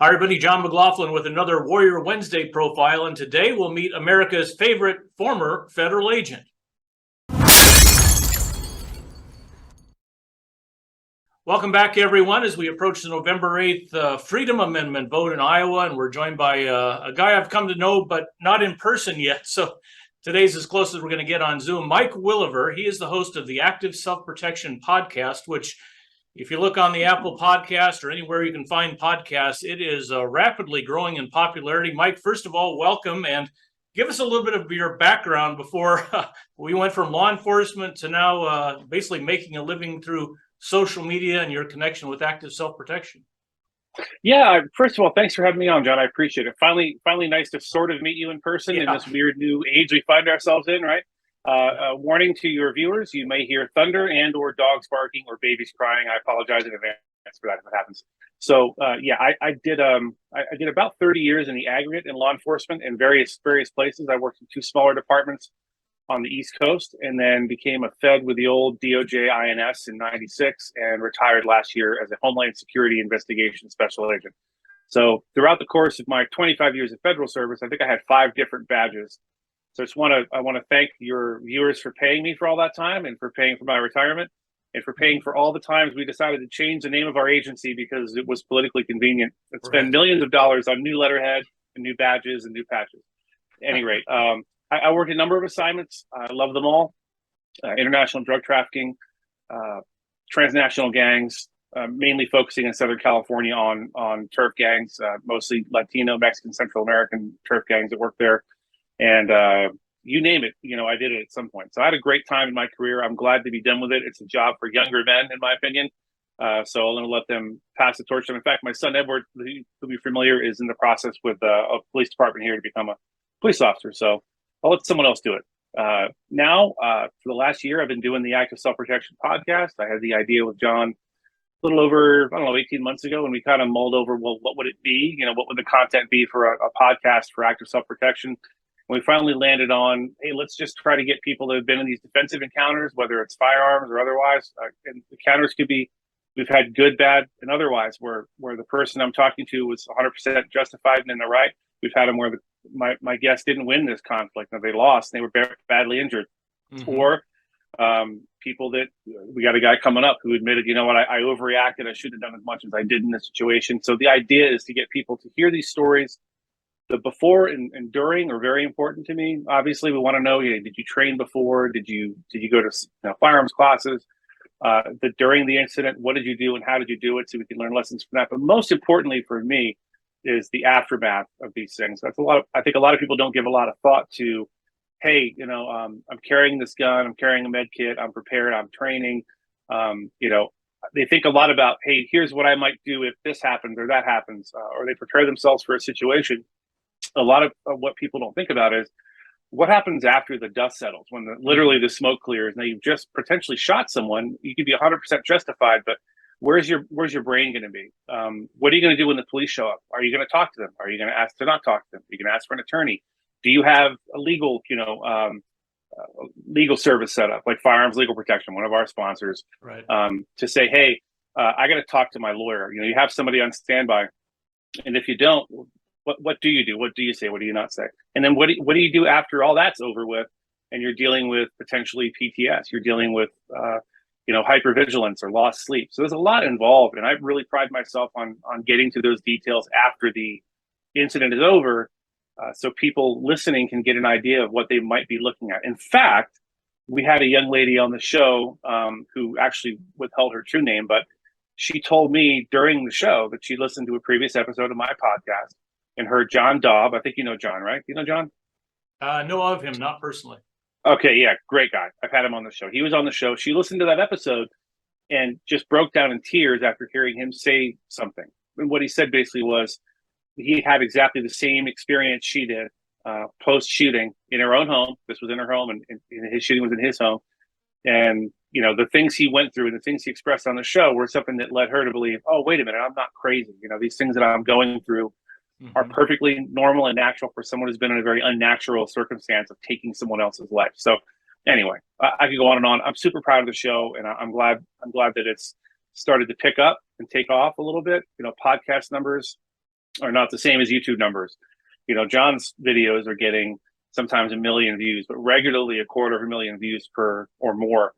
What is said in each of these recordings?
Hi, everybody. John McLaughlin with another Warrior Wednesday profile, and today we'll meet America's favorite former federal agent. Welcome back, everyone, as we approach the November 8th Freedom Amendment vote in Iowa, and we're joined by a guy I've come to know, but not in person yet, so today's as close as we're going to get on Zoom. Mike Willever, he is the host of the Active Self-Protection podcast, which if you look on the Apple podcast or anywhere you can find podcasts, it is rapidly growing in popularity. Mike, first of all, welcome, and give us a little bit of your background before we went from law enforcement to now basically making a living through social media and your connection with Active Self-Protection. Yeah, first of all, thanks for having me on, John. I appreciate it. Finally nice to sort of meet you in person in this weird new age we find ourselves in, right? Warning to your viewers, you may hear thunder and or dogs barking or babies crying. I apologize in advance for that if it happens. So I did about 30 years in the aggregate in law enforcement in various places. I worked in two smaller departments on the East Coast and then became a Fed with the old DOJ INS in 96 and retired last year as a Homeland Security Investigation Special Agent. So throughout the course of my 25 years of federal service, I think I had 5 different badges. So I want to thank your viewers for paying me for all that time and for paying for my retirement and for paying for all the times we decided to change the name of our agency because it was politically convenient and spend millions of dollars on new letterhead and new badges and new patches. At any rate, I worked a number of assignments. I love them all. International drug trafficking, transnational gangs, mainly focusing in Southern California on turf gangs, mostly Latino, Mexican, Central American turf gangs that work there. And you name it, I did it at some point. So I had a great time in my career. I'm glad to be done with it. It's a job for younger men, in my opinion. So I'm going to let them pass the torch. And in fact, my son, Edward, who'll be familiar, is in the process with a police department here to become a police officer. So I'll let someone else do it. Now, for the last year, I've been doing the Active Self-Protection podcast. I had the idea with John a little over, 18 months ago, and we kind of mulled over, well, what would it be? What would the content be for a podcast for Active Self-Protection? And we finally landed on, hey, let's just try to get people that have been in these defensive encounters, whether it's firearms or otherwise. And encounters could be, we've had good, bad, and otherwise, where the person I'm talking to was 100% justified and in the right. We've had them where my guest didn't win this conflict, and they lost, and they were badly injured. Mm-hmm. Or people that, we got a guy coming up who admitted, I overreacted. I shouldn't have done as much as I did in this situation. So the idea is to get people to hear these stories. The before and during are very important to me. Obviously, we want to know, did you train before? Did you go to firearms classes? The during the incident, what did you do and how did you do it? So we can learn lessons from that. But most importantly for me is the aftermath of these things. I think a lot of people don't give a lot of thought to, hey, I'm carrying this gun, I'm carrying a med kit, I'm prepared, I'm training. They think a lot about, hey, here's what I might do if this happens or that happens, or they prepare themselves for a situation. A lot of what people don't think about is what happens after the dust settles, when literally the smoke clears. Now you've just potentially shot someone. You could be 100% justified, but where's your brain going to be? What are you going to do when the police show up? Are you going to talk to them? Are you going to ask to not talk to them? Are you going to ask for an attorney? Do you have a legal service set up, like Firearms Legal Protection, one of our sponsors, right? To say, hey, I got to talk to my lawyer. You have somebody on standby, and if you don't, what do you do? What do you say? What do you not say? And then what do you do after all that's over with, and you're dealing with potentially PTS? You're dealing with hypervigilance or lost sleep. So there's a lot involved, and I really pride myself on getting to those details after the incident is over, so people listening can get an idea of what they might be looking at. In fact, we had a young lady on the show who actually withheld her true name, but she told me during the show that she listened to a previous episode of my podcast and heard John Daub. I think you know John, right? You know John? Know of him, not personally. Okay, yeah, great guy. I've had him on the show. He was on the show. She listened to that episode and just broke down in tears after hearing him say something. And what he said basically was he had exactly the same experience she did post-shooting in her own home. This was in her home, and his shooting was in his home. And, the things he went through and the things he expressed on the show were something that led her to believe, oh, wait a minute, I'm not crazy. These things that I'm going through are perfectly normal and natural for someone who's been in a very unnatural circumstance of taking someone else's life. So anyway, I could go on and on. I'm super proud of the show, and I'm glad that it's started to pick up and take off a little bit. Podcast numbers are not the same as YouTube numbers. John's videos are getting sometimes 1 million views, but regularly 250,000 views per or more.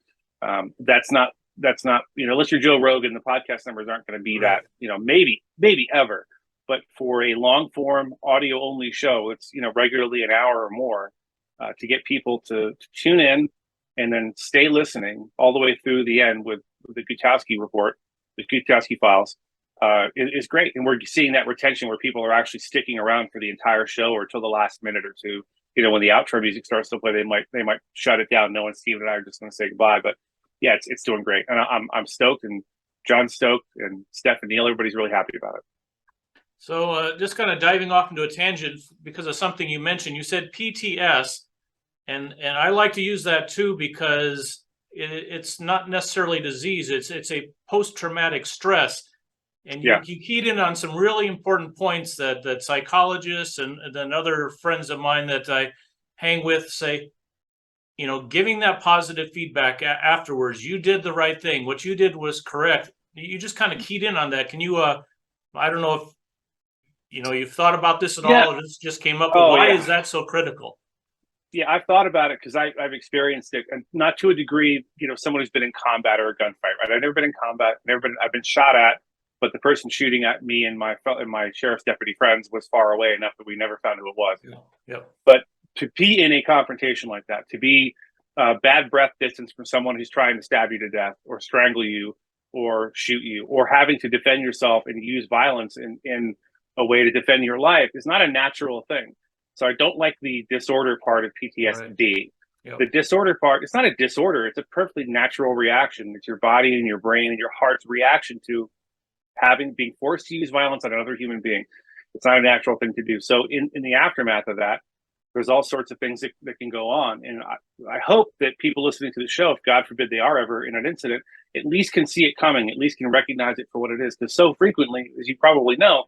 That's not, unless you're Joe Rogan, the podcast numbers aren't going to be that, maybe ever. But for a long form audio only show, it's, regularly an hour or more, to get people to tune in and then stay listening all the way through the end with the Gutowski report, the Gutowski files, is great. And we're seeing that retention where people are actually sticking around for the entire show or till the last minute or two. When the outro music starts to play, they might shut it down. Knowing Steve and I are just going to say goodbye. But yeah, it's doing great, and I'm stoked, and John's stoked, and Steph and Neil, everybody's really happy about it. So just kind of diving off into a tangent because of something you mentioned. You said PTS, and I like to use that too because it's not necessarily disease. It's a post-traumatic stress. And you keyed in on some really important points that psychologists and then other friends of mine that I hang with say, giving that positive feedback afterwards. You did the right thing. What you did was correct. You just kind of keyed in on that. Can you, I don't know if, you've thought about this at all, or this just came up, but why is that so critical? Yeah, I've thought about it because I've experienced it, and not to a degree, someone who's been in combat or a gunfight, right? I've never been in combat, I've been shot at. But the person shooting at me and my sheriff's deputy friends was far away enough that we never found who it was. Yeah. But to be in a confrontation like that, to be bad breath distance from someone who's trying to stab you to death or strangle you or shoot you, or having to defend yourself and use violence in a way to defend your life is not a natural thing. So I don't like the disorder part of PTSD. Right. Yep. The disorder part, it's not a disorder. It's a perfectly natural reaction. It's your body and your brain and your heart's reaction to being forced to use violence on another human being. It's not a natural thing to do. So in the aftermath of that, there's all sorts of things that can go on. And I hope that people listening to the show, if God forbid they are ever in an incident, at least can see it coming, at least can recognize it for what it is. Because so frequently, as you probably know,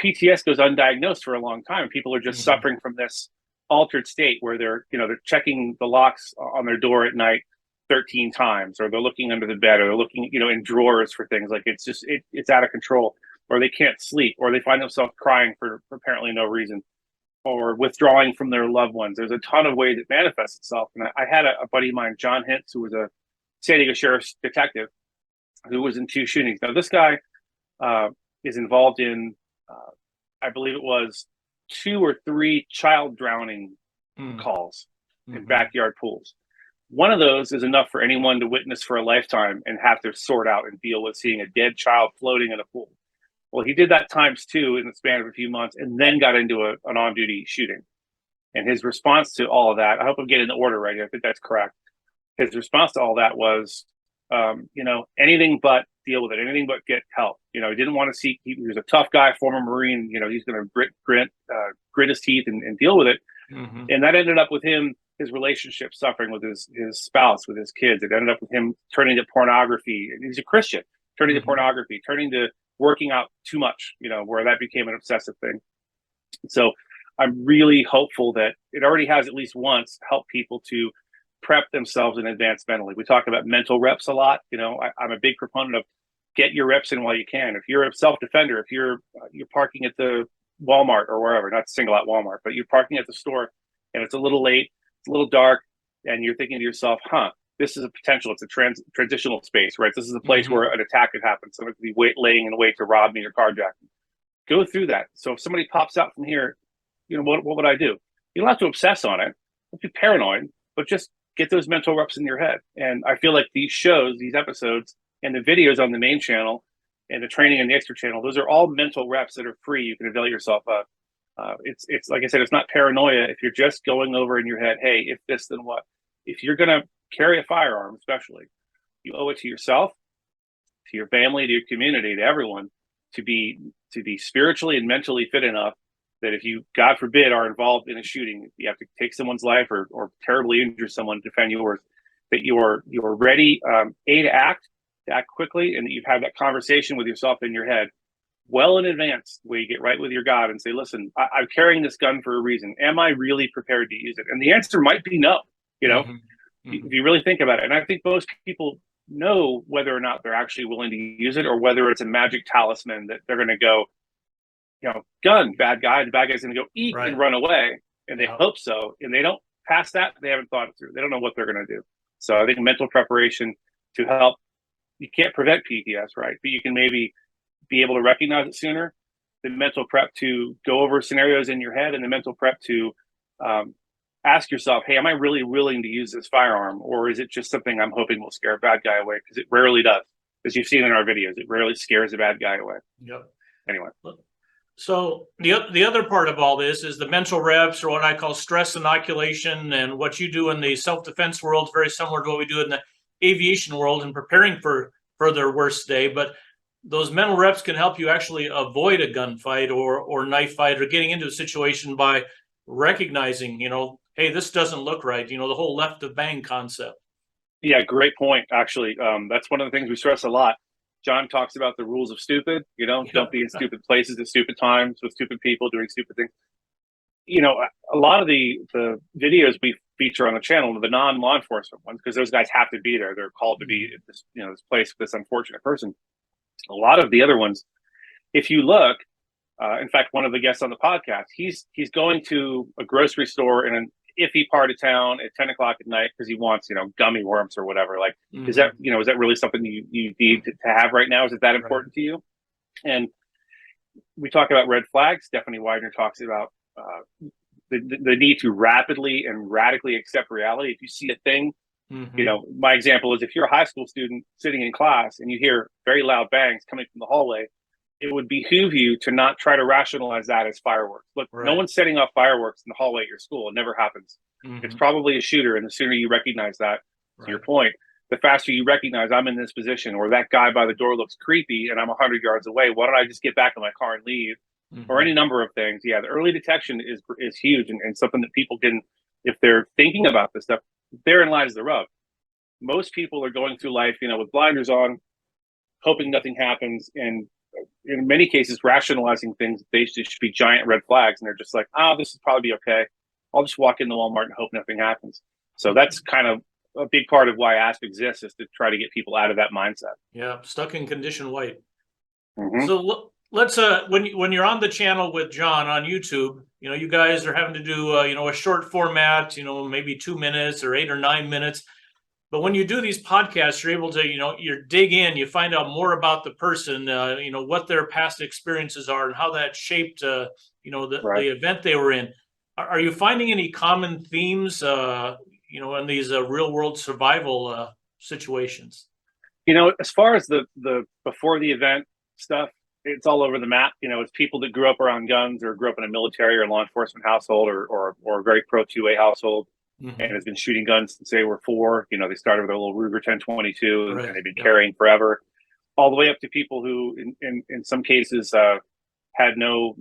PTS goes undiagnosed for a long time. People are just suffering from this altered state where they're checking the locks on their door at night 13 times, or they're looking under the bed, or they're looking, in drawers for things. Like it's out of control, or they can't sleep, or they find themselves crying for apparently no reason, or withdrawing from their loved ones. There's a ton of ways it manifests itself. And I had a buddy of mine, John Hintz, who was a San Diego Sheriff's detective who was in 2 shootings. Now this guy is involved in, I believe it was 2 or 3 child drowning calls in backyard pools. One of those is enough for anyone to witness for a lifetime and have to sort out and deal with seeing a dead child floating in a pool. Well, he did that ×2 in the span of a few months, and then got into an on-duty shooting. And his response to all of that, I hope I'm getting the order right. I think that's correct. His response to all that was, anything but deal with it, anything but get help. He didn't want to seek. He was a tough guy, former Marine. He's going to grit his teeth and deal with it. And that ended up with him, his relationship suffering with his spouse, with his kids. It ended up with him turning to pornography. And he's a Christian, turning to pornography, turning to working out too much, where that became an obsessive thing. So I'm really hopeful that it already has at least once helped people to prep themselves in advance mentally. We talk about mental reps a lot. I'm a big proponent of get your reps in while you can. If you're a self-defender, if you're parking at the Walmart or wherever, not to single out Walmart, but you're parking at the store and it's a little late, it's a little dark, and you're thinking to yourself, this is a potential, it's a transitional space, right? This is a place where an attack could happen. Someone could be laying in wait to rob me or carjack me. Go through that. So if somebody pops out from here, what would I do? You don't have to obsess on it. Don't be paranoid, but just get those mental reps in your head. And I feel like these shows, these episodes, and the videos on the main channel and the training on the extra channel, those are all mental reps that are free. You can avail yourself of. It's like I said, it's not paranoia. If you're just going over in your head, hey, if this, then what? If you're going to carry a firearm, especially, you owe it to yourself, to your family, to your community, to everyone, to be spiritually and mentally fit enough that if you, God forbid, are involved in a shooting, you have to take someone's life or terribly injure someone to defend yours, that you're ready, to act quickly, and that you've had that conversation with yourself in your head well in advance, where you get right with your God and say, listen, I'm carrying this gun for a reason. Am I really prepared to use it? And the answer might be no, if you really think about it. And I think most people know whether or not they're actually willing to use it, or whether it's a magic talisman that they're going to go, gun, bad guy. The bad guy's going to go eek Right. and run away, and they Yeah. hope so. And they don't pass that. They haven't thought it through. They don't know what they're going to do. So I think mental preparation to help. You can't prevent PTS, right? But you can maybe be able to recognize it sooner. The mental prep to go over scenarios in your head, and the mental prep to ask yourself, hey, am I really willing to use this firearm, or is it just something I'm hoping will scare a bad guy away? Because it rarely does. As you've seen in our videos, it rarely scares a bad guy away. Yep. Anyway. So the other part of all this is the mental reps, or what I call stress inoculation, and what you do in the self-defense world is very similar to what we do in the aviation world and preparing for their worst day. But those mental reps can help you actually avoid a gunfight or knife fight or getting into a situation by recognizing, hey, this doesn't look right. The whole left of bang concept. Yeah, great point. Actually, that's one of the things we stress a lot. John talks about the rules of stupid. Don't be in stupid places at stupid times with stupid people doing stupid things. A lot of the videos we feature on the channel, the non-law enforcement ones, because those guys have to be there. They're called to be at this, this place with this unfortunate person. A lot of the other ones, if you look, in fact, one of the guests on the podcast, he's going to a grocery store in an iffy part of town at 10 o'clock at night because he wants, gummy worms or whatever. Like, is that really something you need to have right now? Is it that important to you? And we talk about red flags. Stephanie Widener talks about the need to rapidly and radically accept reality. If you see a thing, my example is if you're a high school student sitting in class and you hear very loud bangs coming from the hallway, it would behoove you to not try to rationalize that as fireworks. Look, no one's setting off fireworks in the hallway at your school. It never happens. It's probably a shooter. And the sooner you recognize that, to your point, the faster you recognize I'm in this position, or that guy by the door looks creepy and I'm 100 yards away. Why don't I just get back in my car and leave? Or any number of things. Yeah, the early detection is huge and something that people can, if they're thinking about this stuff, therein lies the rub. Most people are going through life, with blinders on, hoping nothing happens, and in many cases rationalizing things they should be giant red flags, and they're just like, this will probably be okay. I'll just walk into Walmart and hope nothing happens. So that's kind of a big part of why ASP exists, is to try to get people out of that mindset. Yeah, stuck in condition white. So let's when you're on the channel with John on YouTube, you guys are having to do a short format, maybe 2 minutes or 8 or 9 minutes. But when you do these podcasts, you're able to, you dig in, you find out more about the person, what their past experiences are and how that shaped, the event they were in. Are you finding any common themes, in these real world survival situations? As far as the before the event stuff, it's all over the map. It's people that grew up around guns or grew up in a military or law enforcement household or a very pro 2A household. And has been shooting guns since they were 4. They started with a little Ruger 1022 and they've been carrying forever, all the way up to people who, in some cases, had no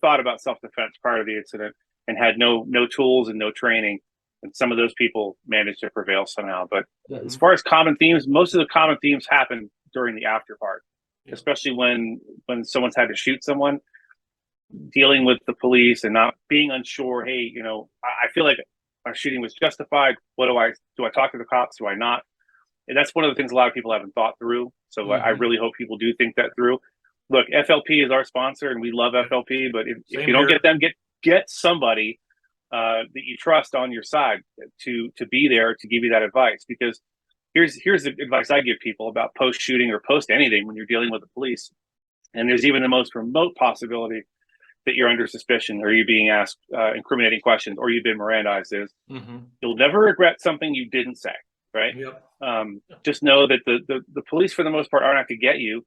thought about self-defense prior to the incident and had no tools and no training. And some of those people managed to prevail somehow. But as far as common themes, most of the common themes happen during the after part, especially when someone's had to shoot someone, dealing with the police and not being unsure. Hey, I feel like our shooting was justified. What do I talk to the cops? Do I not? And that's one of the things a lot of people haven't thought through. So I really hope people do think that through. Look, FLP is our sponsor and we love FLP, but if you don't get them, get somebody that you trust on your side to be there to give you that advice. Because here's the advice I give people about post shooting or post anything when you're dealing with the police. And there's even the most remote possibility that you're under suspicion or you're being asked incriminating questions or you've been Mirandized is you'll never regret something you didn't say, right? Just know that the police for the most part aren't out to get you,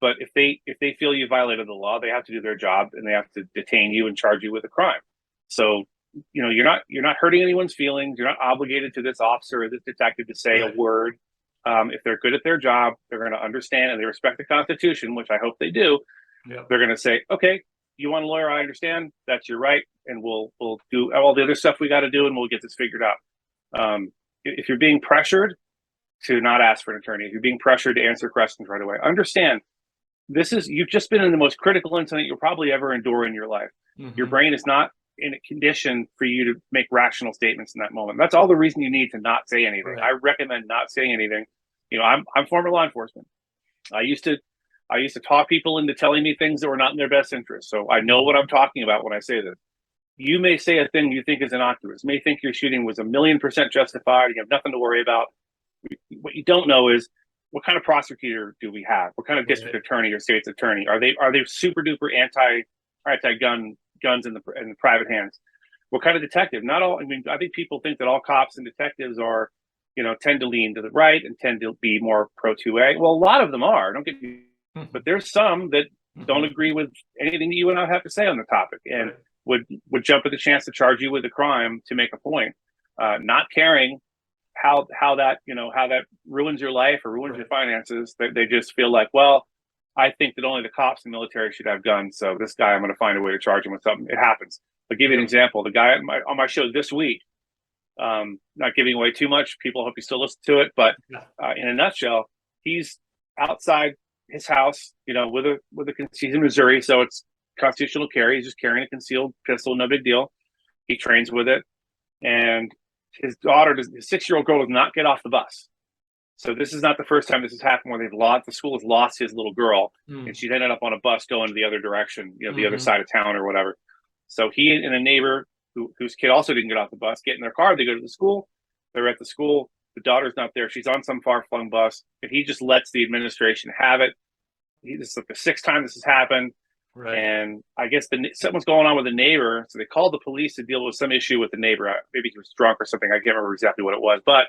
but if they feel you violated the law, they have to do their job and they have to detain you and charge you with a crime. So you're not hurting anyone's feelings. You're not obligated to this officer or this detective to say a word. If they're good at their job, they're going to understand and they respect the Constitution, which I hope they do. They're going to say, okay, you want a lawyer? I understand. That's your right. And we'll do all the other stuff we got to do and we'll get this figured out. If you're being pressured to not ask for an attorney, if you're being pressured to answer questions right away, understand you've just been in the most critical incident you'll probably ever endure in your life. Your brain is not in a condition for you to make rational statements in that moment. That's all the reason you need to not say anything. I recommend not saying anything. I'm former law enforcement. I used to I used to talk people into telling me things that were not in their best interest. So I know what I'm talking about when I say this. You may say a thing you think is innocuous, may think your shooting was 1,000,000% justified. You have nothing to worry about. What you don't know is, what kind of prosecutor do we have? What kind of district attorney or state's attorney? Are they super duper anti-gun guns in the private hands? What kind of detective? Not all. I mean, I think people think that all cops and detectives are, tend to lean to the right and tend to be more pro 2A. Well, a lot of them are. Don't get me, but there's some that don't agree with anything that you and I have to say on the topic, and would jump at the chance to charge you with a crime to make a point, not caring how that ruins your life or ruins your finances. They just feel like, well, I think that only the cops and military should have guns, so this guy, I'm going to find a way to charge him with something. It happens. I'll give you an example. The guy on my show this week, not giving away too much, people hope you still listen to it, but in a nutshell, he's outside his house, he's in Missouri, so it's constitutional carry. He's just carrying a concealed pistol, no big deal. He trains with it, and his 6-year-old girl, does not get off the bus. So this is not the first time this has happened where the school has lost his little girl, and she's ended up on a bus going the other direction, the other side of town or whatever. So he and a neighbor whose kid also didn't get off the bus get in their car. They go to the school. They're at the school. The daughter's not there. She's on some far-flung bus, and he just lets the administration have it. This is like the 6th time this has happened. Right. And I guess something's going on with the neighbor. So they called the police to deal with some issue with the neighbor. Maybe he was drunk or something. I can't remember exactly what it was. But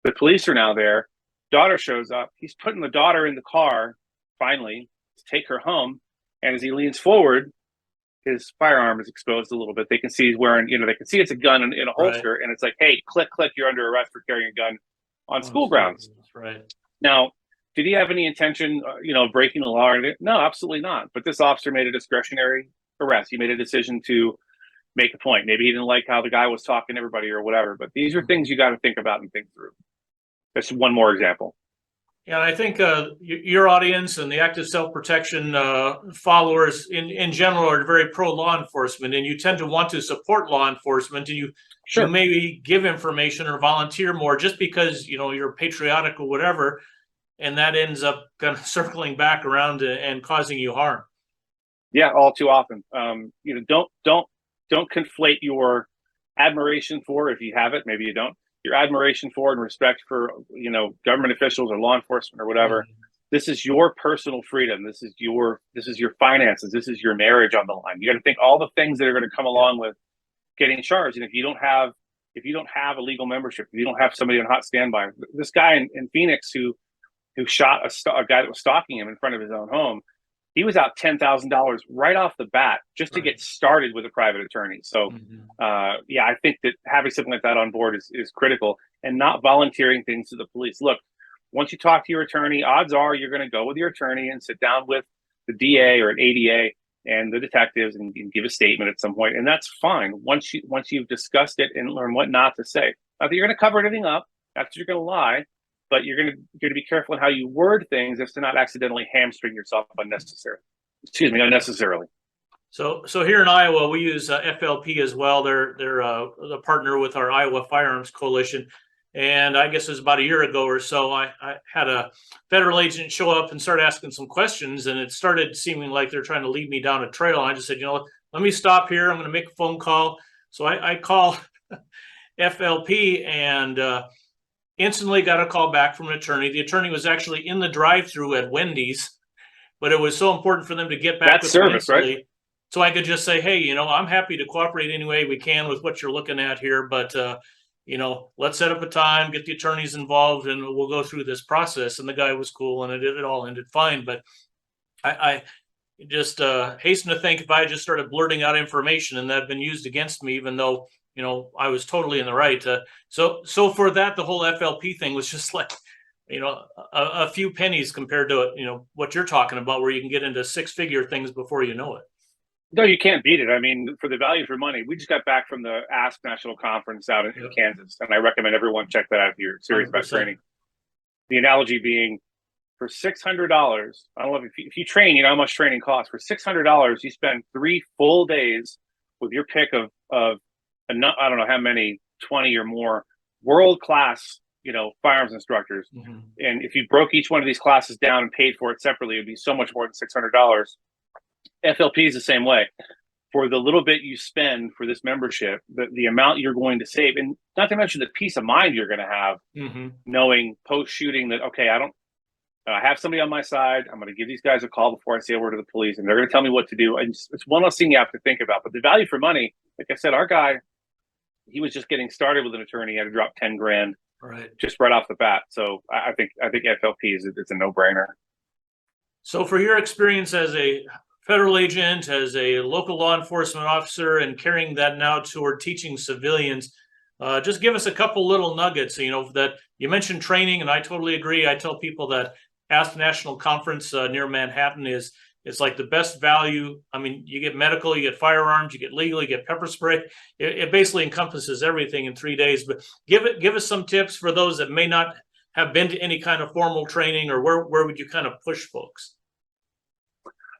the police are now there. Daughter shows up. He's putting the daughter in the car, finally, to take her home. And as he leans forward, his firearm is exposed a little bit. They can see he's wearing, they can see it's a gun in a holster. Right. And it's like, hey, click, you're under arrest for carrying a gun on school grounds. Right. Now, did he have any intention, of breaking the law? No, absolutely not. But this officer made a discretionary arrest. He made a decision to make a point. Maybe he didn't like how the guy was talking to everybody or whatever. But these are things you got to think about and think through. That's one more example. Yeah, I think your audience and the active self-protection followers in general are very pro-law enforcement, and you tend to want to support law enforcement, and you maybe give information or volunteer more just because, you're patriotic or whatever, and that ends up kind of circling back around and causing you harm. Yeah, all too often. Don't conflate your admiration for, if you have it, maybe you don't, your admiration for and respect for, government officials or law enforcement or whatever. Mm-hmm. This is your personal freedom. This is your finances. This is your marriage on the line. You got to think all the things that are going to come along with getting charged. And if you don't have a legal membership, if you don't have somebody on hot standby, this guy in Phoenix who shot a guy that was stalking him in front of his own home, he was out $10,000 right off the bat just to get started with a private attorney. So, I think that having something like that on board is critical, and not volunteering things to the police. Look, once you talk to your attorney, odds are you're going to go with your attorney and sit down with the DA or an ADA and the detectives and give a statement at some point, and that's fine. Once you've discussed it and learn what not to say. Not that you're going to cover anything up. Not that you're going to lie. But you're going to be careful in how you word things as to not accidentally hamstring yourself unnecessarily. So here in Iowa, we use FLP as well. They're the partner with our Iowa Firearms Coalition. And I guess it was about a year ago or so, I had a federal agent show up and start asking some questions, and it started seeming like they're trying to lead me down a trail. And I just said, let me stop here. I'm going to make a phone call. So I call FLP and instantly got a call back from an attorney. The attorney was actually in the drive-thru at Wendy's, but it was so important for them to get back with service, right? So I could just say, hey, I'm happy to cooperate any way we can with what you're looking at here, but let's set up a time, get the attorneys involved, and we'll go through this process. And the guy was cool, and it all ended fine. But I just hasten to think if I just started blurting out information and that had been used against me, even though I was totally in the right. So for that, the whole FLP thing was just like, a few pennies compared to, what you're talking about, where you can get into 6-figure things before you know it. No, you can't beat it. I mean, for the value for money, we just got back from the ASP National Conference out in Kansas, and I recommend everyone check that out if you're serious 100%. About training. The analogy being, for $600, I don't know if you train, how much training costs. For $600, you spend 3 full days with your pick of I don't know how many, 20 or more world-class, firearms instructors. Mhm. And if you broke each one of these classes down and paid for it separately, it'd be so much more than $600. FLP is the same way. For the little bit you spend for this membership, the amount you're going to save, and not to mention the peace of mind you're going to have, knowing post shooting that, okay, I have somebody on my side. I'm going to give these guys a call before I say a word to the police, and they're going to tell me what to do. And it's one less thing you have to think about. But the value for money, like I said, our guy, he was just getting started with an attorney. He had to drop 10 grand just right off the bat. So I think FLP it's a no brainer. So for your experience as a federal agent, as a local law enforcement officer, and carrying that now toward teaching civilians, just give us a couple little nuggets, that you mentioned training, and I totally agree. I tell people that Ask National Conference near Manhattan is like the best value. I mean, you get medical, you get firearms, you get legal, you get pepper spray. It basically encompasses everything in 3 days. But give us some tips for those that may not have been to any kind of formal training, or where would you kind of push folks?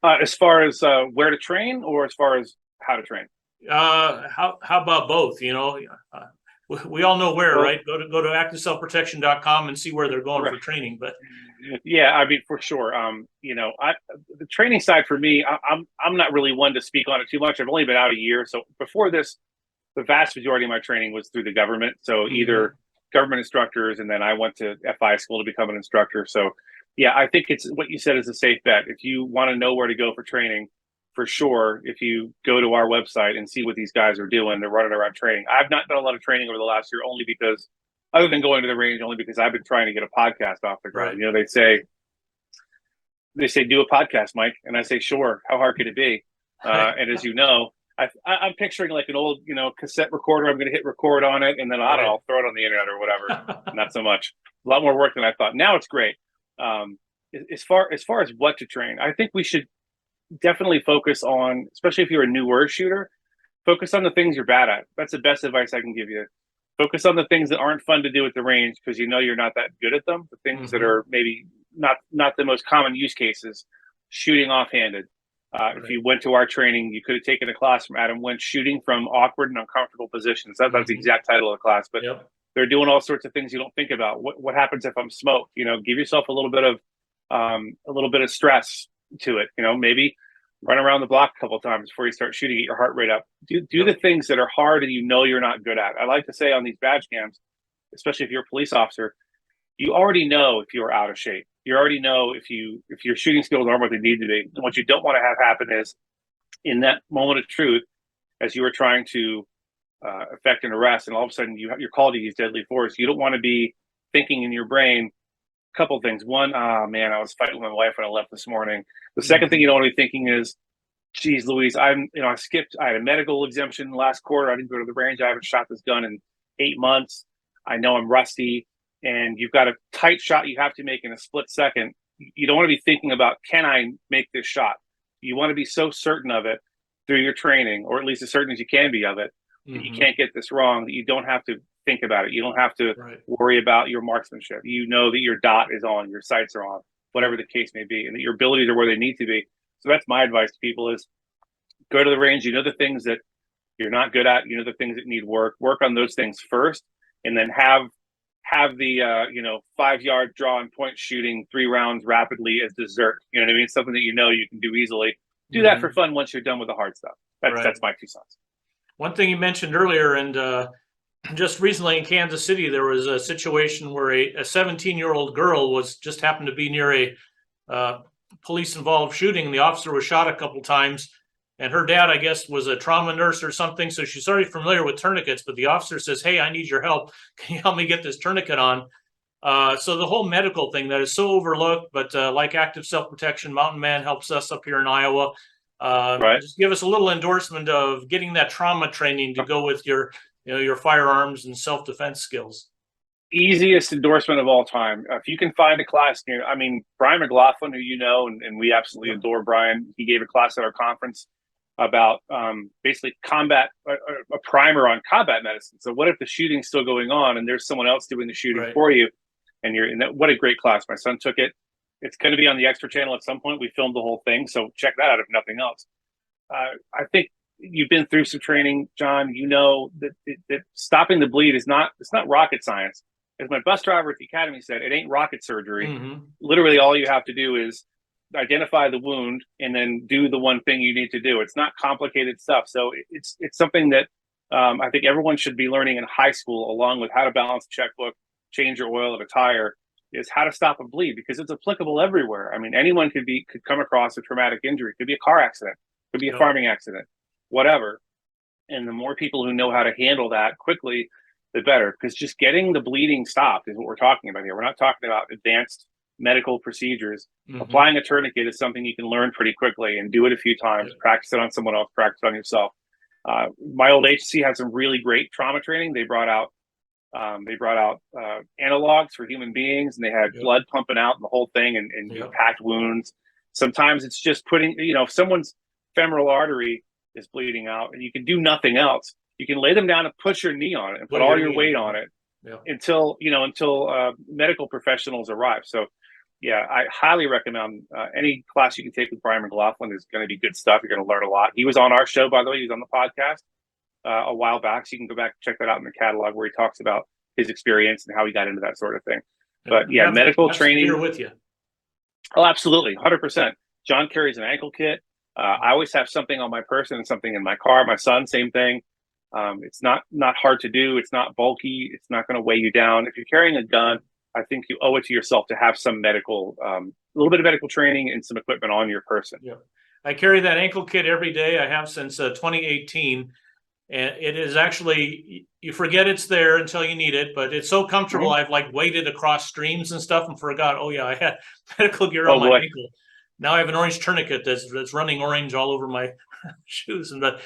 As far as where to train, or as far as how to train? How about both? We all know where, right? Go to activeselfprotection.com and see where they're going for training. But yeah, I mean, for sure. The training side for me, I'm not really one to speak on it too much. I've only been out a year, so before this, the vast majority of my training was through the government. So either government instructors, and then I went to FI school to become an instructor. So yeah, I think it's what you said is a safe bet. If you want to know where to go for training, for sure, if you go to our website and see what these guys are doing, they're running around training. I've not done a lot of training over the last year, only because, other than going to the range, only because I've been trying to get a podcast off the ground. They say, do a podcast, Mike. And I say, sure. How hard could it be? And as you know, I'm picturing like an old, cassette recorder. I'm going to hit record on it, and then I don't know, I'll throw it on the internet or whatever. Not so much. A lot more work than I thought. Now it's great. As far as what to train, I think we should definitely focus on, especially if you're a newer shooter, focus on the things you're bad at. That's the best advice I can give you. Focus on the things that aren't fun to do at the range, because you're not that good at them. The things that are maybe not the most common use cases, shooting offhanded. If you went to our training, you could have taken a class from Adam Wentz, shooting from awkward and uncomfortable positions. That's the exact title of the class. But they're doing all sorts of things you don't think about. What happens if I'm smoked? Give yourself a little bit of stress to it. Maybe run around the block a couple of times before you start shooting, get your heart rate up. Do the things that are hard and you're not good at. I like to say on these badge cams, especially if you're a police officer, you already know if you're out of shape. You already know if your shooting skills aren't what they need to be. And what you don't want to have happen is, in that moment of truth, as you are trying to effect an arrest, and all of a sudden you're called to use deadly force, you don't want to be thinking in your brain a couple of things. One, oh man, I was fighting with my wife when I left this morning. The second thing you don't want to be thinking is, geez Louise, I had a medical exemption last quarter. I didn't go to the range. I haven't shot this gun in 8 months. I know I'm rusty. And you've got a tight shot you have to make in a split second. You don't want to be thinking about, can I make this shot? You want to be so certain of it through your training, or at least as certain as you can be of it, that you can't get this wrong, that you don't have to think about it. You don't have to worry about your marksmanship. You know that your dot is on, your sights are on, whatever the case may be, and that your abilities are where they need to be. So that's my advice to people is, go to the range. The things that you're not good at, the things that need work on those things first, and then have the 5-yard draw and point shooting 3 rounds rapidly as dessert. You know what I mean? Something that you can do easily. Do that for fun once you're done with the hard stuff. That's my 2 cents. One thing you mentioned earlier, and just recently in Kansas City, there was a situation where a 17-year-old girl just happened to be near a police-involved shooting, and the officer was shot a couple times. And her dad, I guess, was a trauma nurse or something. So she's already familiar with tourniquets, but the officer says, hey, I need your help. Can you help me get this tourniquet on? So the whole medical thing that is so overlooked, but like Active Self-Protection, Mountain Man helps us up here in Iowa. Just give us a little endorsement of getting that trauma training to go with your firearms and self-defense skills. Easiest endorsement of all time. If you can find a class near, Brian McLaughlin, who and we absolutely adore Brian. He gave a class at our conference about basically a primer on combat medicine. So what if the shooting's still going on and there's someone else doing the shooting for you, and you're in that? What a great class. My son took it. It's going to be on the Extra channel at some point. We filmed the whole thing, so check that out if nothing else. I think you've been through some training, John. That stopping the bleed it's not rocket science. as my bus driver at the academy said, it ain't rocket surgery. Mm-hmm. Literally, all you have to do is identify the wound and then do the one thing you need to do. It's not complicated stuff. So it's something that I think everyone should be learning in high school, along with how to balance a checkbook, change your oil of a tire, is how to stop a bleed, because it's applicable everywhere. I mean, anyone could come across a traumatic injury. It could be a car accident, could be a farming accident, whatever. And the more people who know how to handle that quickly, the better. Because just getting the bleeding stopped is what we're talking about here. We're not talking about advanced medical procedures. Mm-hmm. Applying a tourniquet is something you can learn pretty quickly and do it a few times, practice it on someone else, practice it on yourself. My old agency had some really great trauma training. They brought out analogs for human beings, and they had blood pumping out and the whole thing, and packed wounds. Sometimes it's just putting, if someone's femoral artery is bleeding out and you can do nothing else, you can lay them down and push your knee on it and put all your weight on it until medical professionals arrive. So yeah, I highly recommend any class you can take with Brian McLaughlin is going to be good stuff. You're going to learn a lot. He was on our show, by the way. He was on the podcast a while back, so you can go back and check that out in the catalog where he talks about his experience and how he got into that sort of thing. But yeah, medical training. Here with you. Oh, absolutely, 100%. John carries an ankle kit. I always have something on my person and something in my car. My son, same thing. It's not hard to do. It's not bulky. It's not going to weigh you down. If you're carrying a gun, I think you owe it to yourself to have some medical, a little bit of medical training and some equipment on your person. Yeah, I carry that ankle kit every day. I have since 2018, and it is actually, you forget it's there until you need it, but it's so comfortable. Mm-hmm. I've waded across streams and stuff and forgot. Oh yeah, I had medical gear on my ankle. Now I have an orange tourniquet that's running orange all over my shoes. And anyway,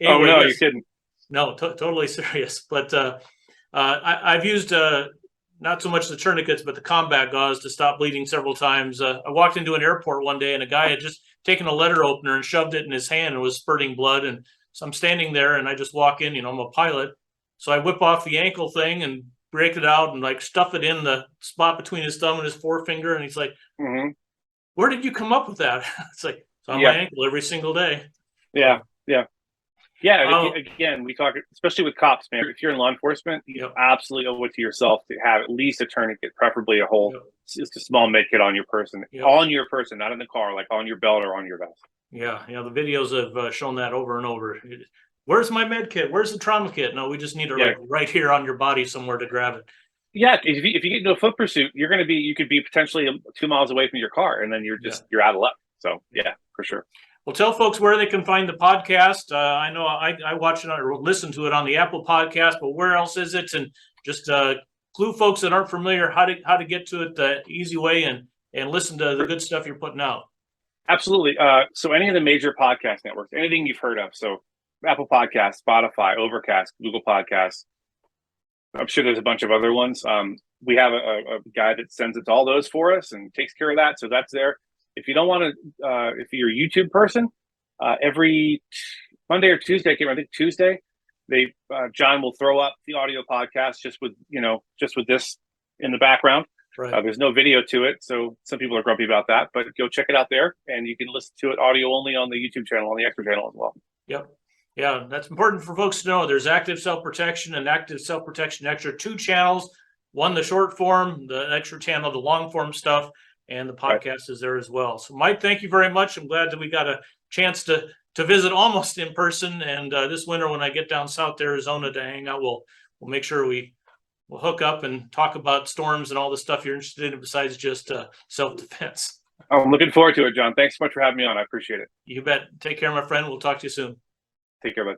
oh no, you're kidding? No, totally serious. But I've used not so much the tourniquets, but the combat gauze to stop bleeding several times. I walked into an airport one day and a guy had just taken a letter opener and shoved it in his hand and was spurting blood. And so I'm standing there and I just walk in, I'm a pilot. So I whip off the ankle thing and break it out and stuff it in the spot between his thumb and his forefinger. And he's like, where did you come up with that? It's like, it's on my ankle every single day. Yeah. Again, we talk, especially with cops, man. If you're in law enforcement, you absolutely owe it to yourself to have at least a tourniquet, preferably a whole, just a small med kit on your person, not in the car, like on your belt or on your vest. Yeah. The videos have shown that over and over. Where's my med kit? Where's the trauma kit? No, we just need it right here on your body somewhere to grab it. Yeah, if you get into a foot pursuit, you could be potentially 2 miles away from your car, and then you're out of luck. So yeah, for sure. Well, tell folks where they can find the podcast. I know I watch it or listen to it on the Apple Podcast, but where else is it? And just clue folks that aren't familiar how to get to it the easy way and listen to the good stuff you're putting out. Absolutely. So any of the major podcast networks, anything you've heard of, so Apple Podcasts, Spotify, Overcast, Google Podcasts. I'm sure there's a bunch of other ones. We have a guy that sends it to all those for us and takes care of that. So that's there. If you don't want to, if you're a YouTube person, every Monday or Tuesday, I think Tuesday, John will throw up the audio podcast just with this in the background. Right. There's no video to it, so some people are grumpy about that. But go check it out there, and you can listen to it audio only on the YouTube channel, on the Extra channel as well. Yep. Yeah, that's important for folks to know. There's Active Self-Protection and Active Self-Protection Extra, 2 channels. One, the short form, the Extra channel, the long form stuff, and the podcast is there as well. So, Mike, thank you very much. I'm glad that we got a chance to visit almost in person. And this winter, when I get down south to Arizona to hang out, we'll make sure we'll hook up and talk about storms and all the stuff you're interested in besides just self-defense. I'm looking forward to it, John. Thanks so much for having me on. I appreciate it. You bet. Take care, my friend. We'll talk to you soon. Take care, bud.